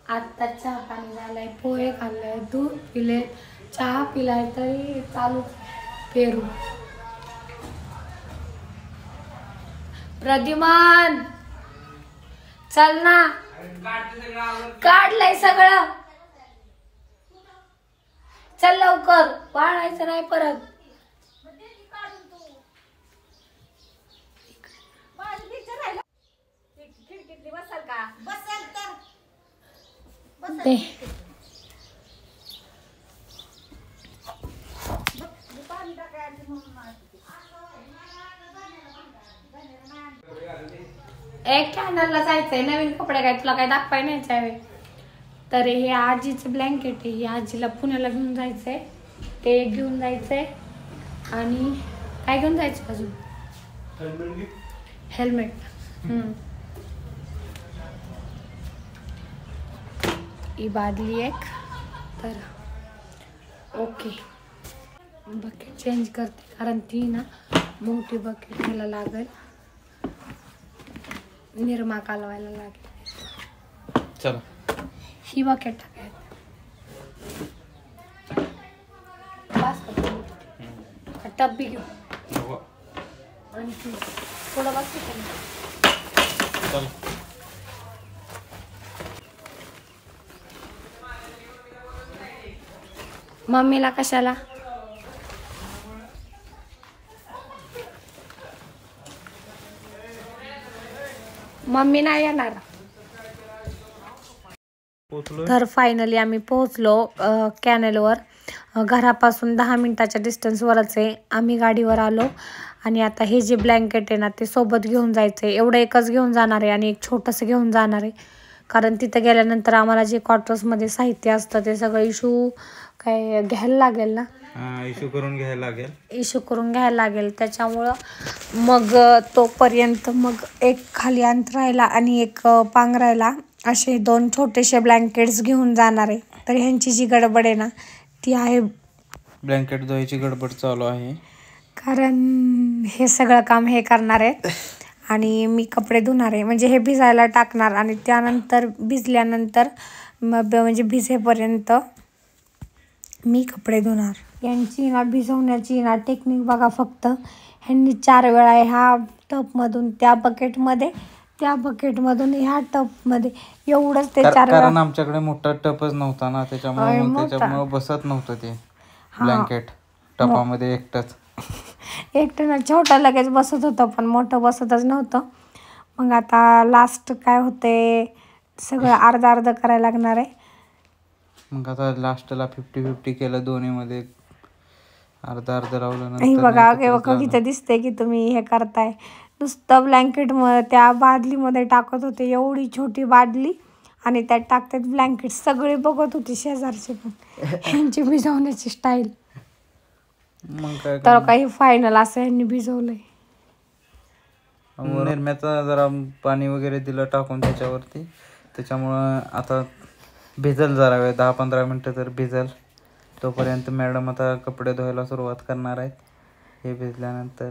आत्ता चहा पाणी झालाय, पोहे खाल्लाय, दूध पिले, चहा पिलाय, तरी चालू पेरू. प्रद्युमान चल ना, काढलंय सगळं, चल लवकर, वाढायचं नाही परत. ते एक कॅनलला जायचंय, नवीन कपडे काय तुला काय दाखवाय न्यायचं आहे. तर हे आजीचं ब्लँकेट आहे, हे आजीला पुण्याला घेऊन जायचंय, ते घेऊन जायचंय. आणि काय घेऊन जायचं अजून? हेल्मेट. ही बादली एक. तर ओके, बकेट चेंज करते कारण ती ना मोठी बकेट घ्यायला लागेल, निरमा कालवायला लागेल. चला ही बकेट टाकायला टब बी घेऊ आणि थोडं बस. चल मम्मीला कशाला? मम्मी नाही येणार. तर फायनली आम्ही पोहोचलो कॅनलवर. घरापासून 10 मिनिटाच्या डिस्टन्सवरच आहे. आम्ही गाडीवर आलो आणि आता हे जे ब्लँकेट आहे ना ते सोबत घेऊन जायचं आहे. एवढं एकच घेऊन जाणार आहे आणि एक छोटंसं घेऊन जाणार आहे, कारण तिथं गेल्यानंतर आम्हाला जे क्वार्टर्समध्ये साहित्य असतं ते सगळं इशू काय घ्यायला लागेल ना. इशू करून घ्यायला लागेल. त्याच्यामुळं मग तोपर्यंत मग एक खाली अंतरायला आणि एक पांघरायला असे 2 छोटेसे ब्लँकेट्स घेऊन जाणार आहे. तर ह्यांची जी गडबड आहे ना ती आहे, ब्लँकेट धुवायची गडबड चालू आहे, कारण हे सगळं काम हे करणार आहेत आणि मी कपडे धुणार आहे. म्हणजे हे भिजायला टाकणार आणि त्यानंतर भिजल्यानंतर मग म्हणजे भिजेपर्यंत मी कपडे धुणार. यांची ना भिजवण्याची ना टेक्निक बघा फक्त. ह्यांनी 4 वेळा ह्या टपमधून त्या बकेटमध्ये, त्या बकेटमधून ह्या टपमध्ये, एवढंच ते 4 वेळा. कारण आमच्याकडे मोठा टपच नव्हता ना, त्याच्यामुळे बसत नव्हतं ते ब्लँकेट टपामध्ये एकटं ना. छोटा लगेच बसत होतं पण मोठं बसतच नव्हतं. मग आता लास्ट काय होते, सगळं अर्ध अर्ध करायला लागणार आहे. मग आता लास्टला 50-50 केलं, दोन्हीमध्ये अर्ध अर्ध लावलं. हे बघा इथं दिसतंय की तुम्ही हे करताय. नुसतं ब्लँकेट त्या बादलीमध्ये टाकत होते, एवढी छोटी बादली, आणि त्यात टाकतात ब्लँकेट. सगळे बघत होते शेजारचे पण ह्यांची भिजवण्याची स्टाईल. तर काही फायनल असं यांनी भिजवलंय. निरम्याचा जरा पाणी वगैरे दिलं टाकून त्याच्यावरती, त्याच्यामुळं आता भिजल जरा वेळ, 10-15 मिनटं तर भिजल. तोपर्यंत मॅडम आता कपडे धुवायला सुरुवात करणार आहेत. हे भिजल्यानंतर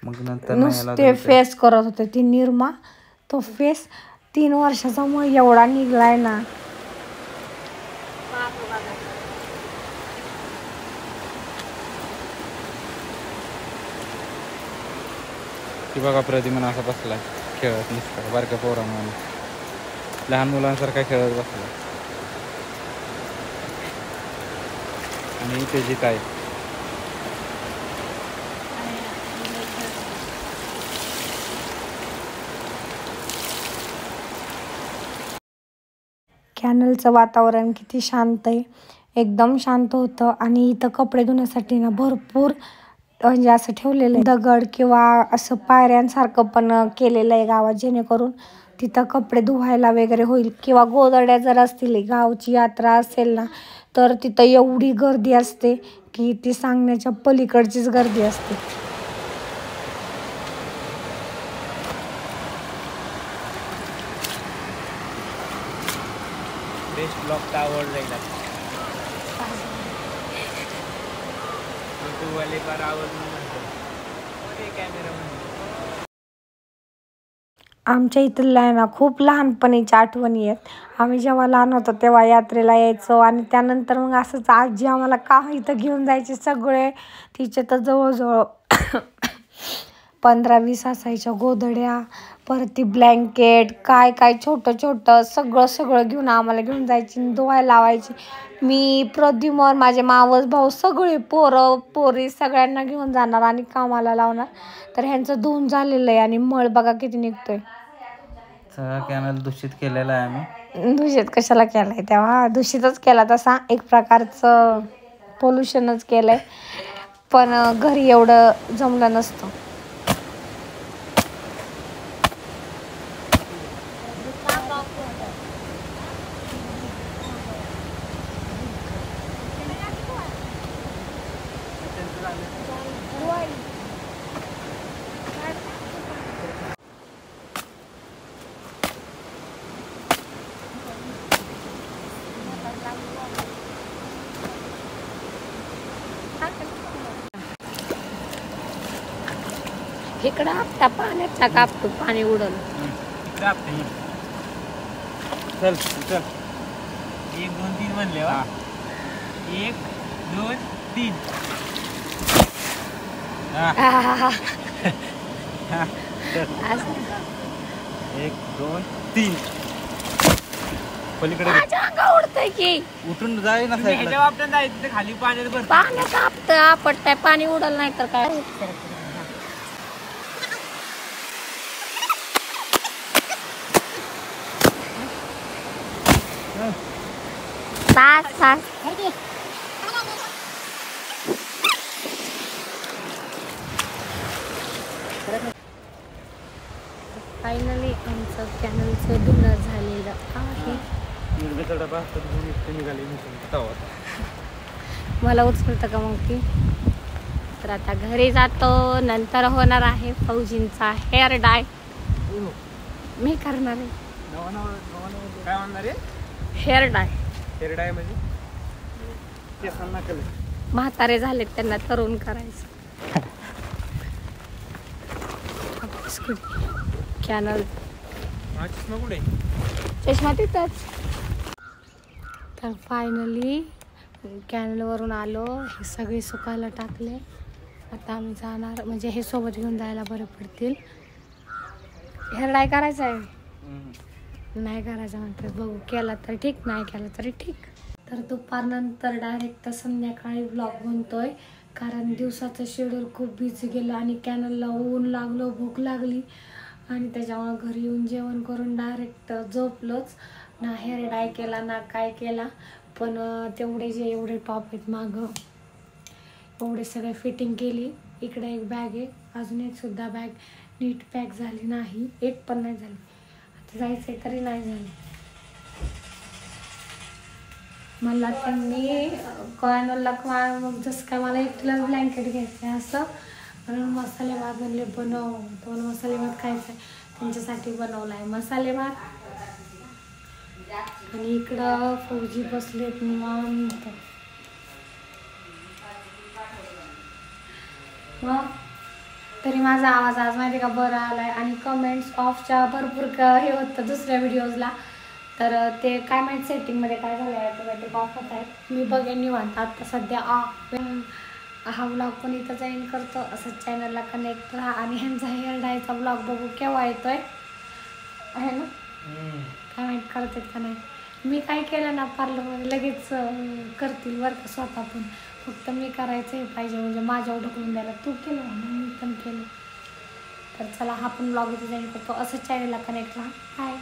मग नंतर नुसते फेस करत होते ती निरमा. तो फेस 3 वर्षाचा मग एवढा निघलाय ना. ती बघा प्रतिमान असा बसलाय खेळत, नुसतं बारक्या पोरांना, लहान मुलांसारखा खेळत बसला. आणि त्याची काय कॅनलचं वातावरण किती शांत आहे, एकदम शांत होतं. आणि इथं कपडे धुण्यासाठी ना भरपूर म्हणजे असं ठेवलेलं आहे, दगड किंवा असं पायऱ्यांसारखं पण केलेलं आहे गावात, जेणेकरून तिथं कपडे धुवायला वगैरे होईल. किंवा गोधड्या जर असतील, गावची यात्रा असेल ना, तर तिथं एवढी गर्दी असते की ती सांगण्याच्या पलीकडचीच गर्दी असते. बेस्ट ब्लॉग टावर राहिला वाले पर आवाज कॅमेरा. आमच्या इथल्या आहे ना खूप लहानपणीच्या आठवणी आहेत. आम्ही जेव्हा लहान होतो तेव्हा यात्रेला यायचो आणि त्यानंतर मग असंच आजी आम्हाला का इथं घेऊन जायचे सगळे. तिचे तर जवळजवळ 15-20 असायच्या गोधड्या, परत ती ब्लँकेट काय काय छोटं छोटं सगळं घेऊन आम्हाला घेऊन जायची आणि धुवायला लावायची. मी, प्रद्युमन, माझे मावस भाऊ सगळे पोरं पोरी सगळ्यांना घेऊन जाणार आणि कामाला लावणार. तर ह्यांचं धुवून झालेलं आहे आणि मळ बघा किती निघतोय. सगळा कॅनल दूषित केलेला आहे आम्ही. दूषित कशाला केलाय? तेव्हा दूषितच केला, तसा एक प्रकारचं पोल्युशनच केलंय, पण घरी एवढं जमलं नसतं. इकडं आपटा पाण्याचा कापतो, पाणी उडल. चल चल 1 2 3 म्हणले. 1 2 3. 1 2 3. पलीकडे उडतंय की उठून जाय ना साईडला. खाली पाण्यात आपटं आपटतंय, पाणी उडल नाही तर काय. फायनली आमचं कॅनलचं धुणं झालेलं आहे. मला उचलतं का मग ती? तर आता घरी जातो. नंतर होणार आहे फौजींचा हेअर डाय. मी करणार आहे काय म्हणणार आहे? Hair dye. हेअर डाय म्हणजे केसांना कलर. म्हातारे झालेत त्यांना तरुण करायचं. कॅनल चष्मा कुठे? चष्मा तिथंच. तर फायनली कॅनलवरून आलो. हे सगळे सुकायला टाकले. आता आम्ही जाणार, म्हणजे हे सोबत घेऊन जायला बरे पडतील. हेअर डाय करायचं आहे, नाही करायचं म्हणतात. बघू, केला तर ठीक, नाही केला तरी ठीक. तर दुपारनंतर डायरेक्ट संध्याकाळी व्लॉग बनतोय, कारण दिवसाचं शेड्यूल खूप बिझी गेलं आणि कॅनलला ऊन लागलं, भूक लागली आणि त्याच्यामुळं घरी येऊन जेवण करून डायरेक्ट झोपलोच. ना हेअर डाय केला ना काय केला. पण तेवढे जे एवढे टॉप आहेत मागं, एवढे सगळे फिटिंग केली. इकडे एक बॅग आहे, अजून एक सुद्धा बॅग नीट पॅक झाली नाही, एक पण नाही झाली. आता जायचं तरी नाही झालं. मला त्यांनी कॉर्नरला मग जसं काय मला एकटीलाच ब्लँकेट घ्यायचं आहे असं म्हणून मसाले भात बनले बनव. तुम्हाला मसाले भात खायचा आहे, त्यांच्यासाठी बनवला आहे मसाले भात. आणि इकडं फौजी बसलेत निवांत. मग तरी माझा आवाज आज माहिती का बरा आलाय. आणि कमेंट्स ऑफच्या भरपूर हे होतं दुसऱ्या व्हिडिओजला, तर ते काय माहीत सेटिंगमध्ये काय झालं आहे, ऑटोमॅटिक ऑफ होत आहे. मी बघेन निवांत. आता सध्या हा व्लॉग पण इथं जॉईन करतो. असंच चॅनलला कनेक्ट राहा आणि ह्यांचा हेअर डायचा व्लॉग बघू केव्हा येतोय आहे ना. काय माहीत करतात का नाही. मी काय केलं ना पार्लरमध्ये लगेच करतील बरं का स्वतः पण. फक्त मी करायचं हे पाहिजे, म्हणजे माझ्यावर ढकलून द्यायला. तू केलं म्हणून मी पण केलं. तर चला, हा पण ब्लॉग इथे जॉईन करतो. असंच चॅनलला कनेक्ट राहा. बाय.